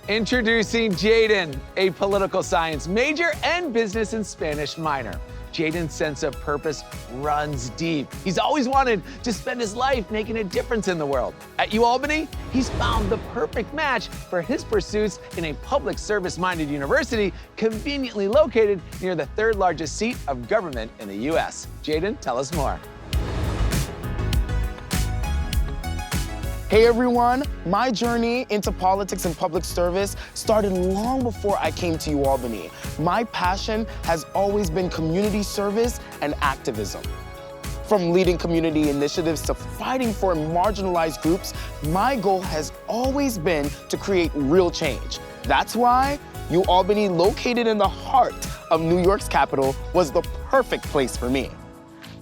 Introducing Jaden, a political science major and business and Spanish minor. Jaden's sense of purpose runs deep. He's always wanted to spend his life making a difference in the world. At UAlbany, he's found the perfect match for his pursuits in a public service-minded university conveniently located near the third largest seat of government in the US. Jaden, tell us more. Hey everyone, my journey into politics and public service started long before I came to UAlbany. My passion has always been community service and activism. From leading community initiatives to fighting for marginalized groups, my goal has always been to create real change. That's why UAlbany, located in the heart of New York's capital, was the perfect place for me.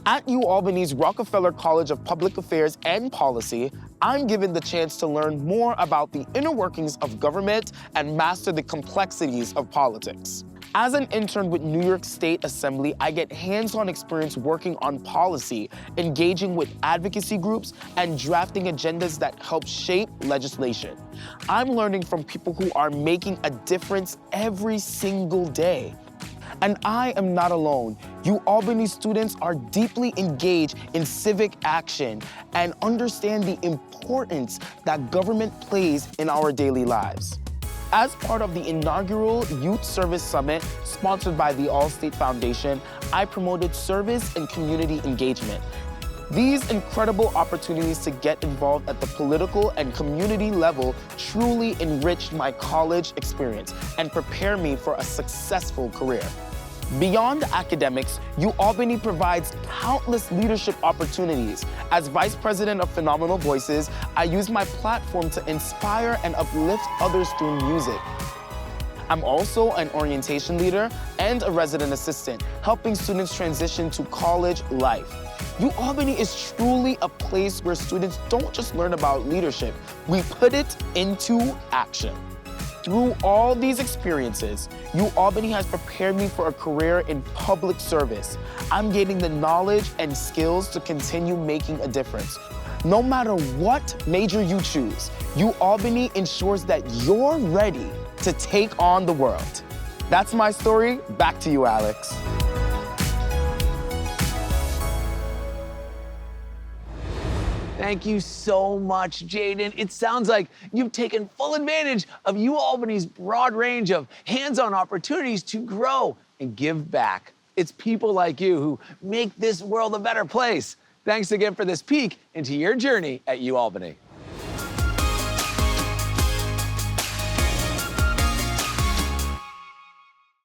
At UAlbany's Rockefeller College of Public Affairs and Policy, I'm given the chance to learn more about the inner workings of government and master the complexities of politics. As an intern with New York State Assembly, I get hands-on experience working on policy, engaging with advocacy groups, and drafting agendas that help shape legislation. I'm learning from people who are making a difference every single day. And I am not alone. UAlbany students are deeply engaged in civic action and understand the importance that government plays in our daily lives. As part of the inaugural Youth Service Summit sponsored by the All-State Foundation, I promoted service and community engagement. These incredible opportunities to get involved at the political and community level truly enriched my college experience and prepared me for a successful career. Beyond academics, UAlbany provides countless leadership opportunities. As Vice President of Phenomenal Voices, I use my platform to inspire and uplift others through music. I'm also an orientation leader and a resident assistant, helping students transition to college life. UAlbany is truly a place where students don't just learn about leadership, we put it into action. Through all these experiences, UAlbany has prepared me for a career in public service. I'm gaining the knowledge and skills to continue making a difference. No matter what major you choose, UAlbany ensures that you're ready to take on the world. That's my story. Back to you, Alex. Thank you so much, Jaden. It sounds like you've taken full advantage of UAlbany's broad range of hands-on opportunities to grow and give back. It's people like you who make this world a better place. Thanks again for this peek into your journey at UAlbany.